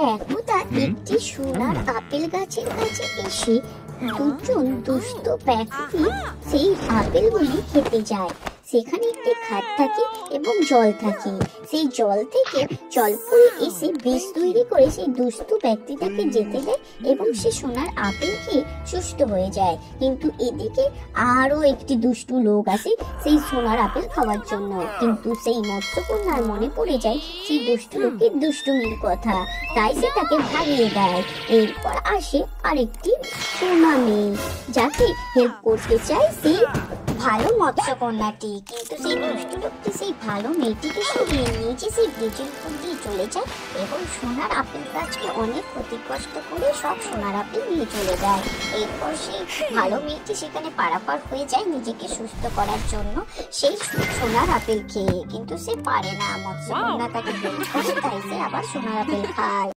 একদা একটি সোনার আপেল গাছের কাছে এসে দুজন দুষ্ট ব্যক্তি সেই আপেলগুলি খেতে যায়। সেখানে একটি খাদ থাকে এবং জল থাকে। সেই জল থেকে জল পড়ে এসে বিষ তৈরি করে সেই দুষ্ট ব্যক্তিটাকে যেতে দেয় এবং সে সোনার আপেল খেয়ে সুস্থ হয়ে যায়। কিন্তু এদিকে আরো একটি দুষ্টু লোক আসে সেই সোনার আপেল খাওয়ার জন্য। কিন্তু সেই মৎস্যকন্যার মনে পড়ে যায় সেই দুষ্টু লোকের দুষ্টুমির কথা, তাই সে তাকে ভাগিয়ে দেয়। এরপর আসে আরেকটি সোনা মেয়ে যাকে হেল্প করতে চায় সেই ভালো মৎস্যকন্যাটি। কিন্তু সেই দুষ্টু লোকটি সেই ভালো মেয়েটিকে সরিয়ে নিয়েছে সেই ব্রিজের উপর দিয়ে চলে যায় এবং সোনার আপেল গাছকে অনেক ক্ষতিগ্রস্ত করে সব সোনার আপেল নিয়ে চলে যায়। এরপর সেই ভালো মেয়েটি সেখানে পারাপার হয়ে যায় নিজেকে সুস্থ করার জন্য সেই সোনার আপেল খেয়ে, কিন্তু সে পারে না। মৎস্যকন্যা তাকে হেল্প করে, তাই সে আবার সোনার আপেল খায়।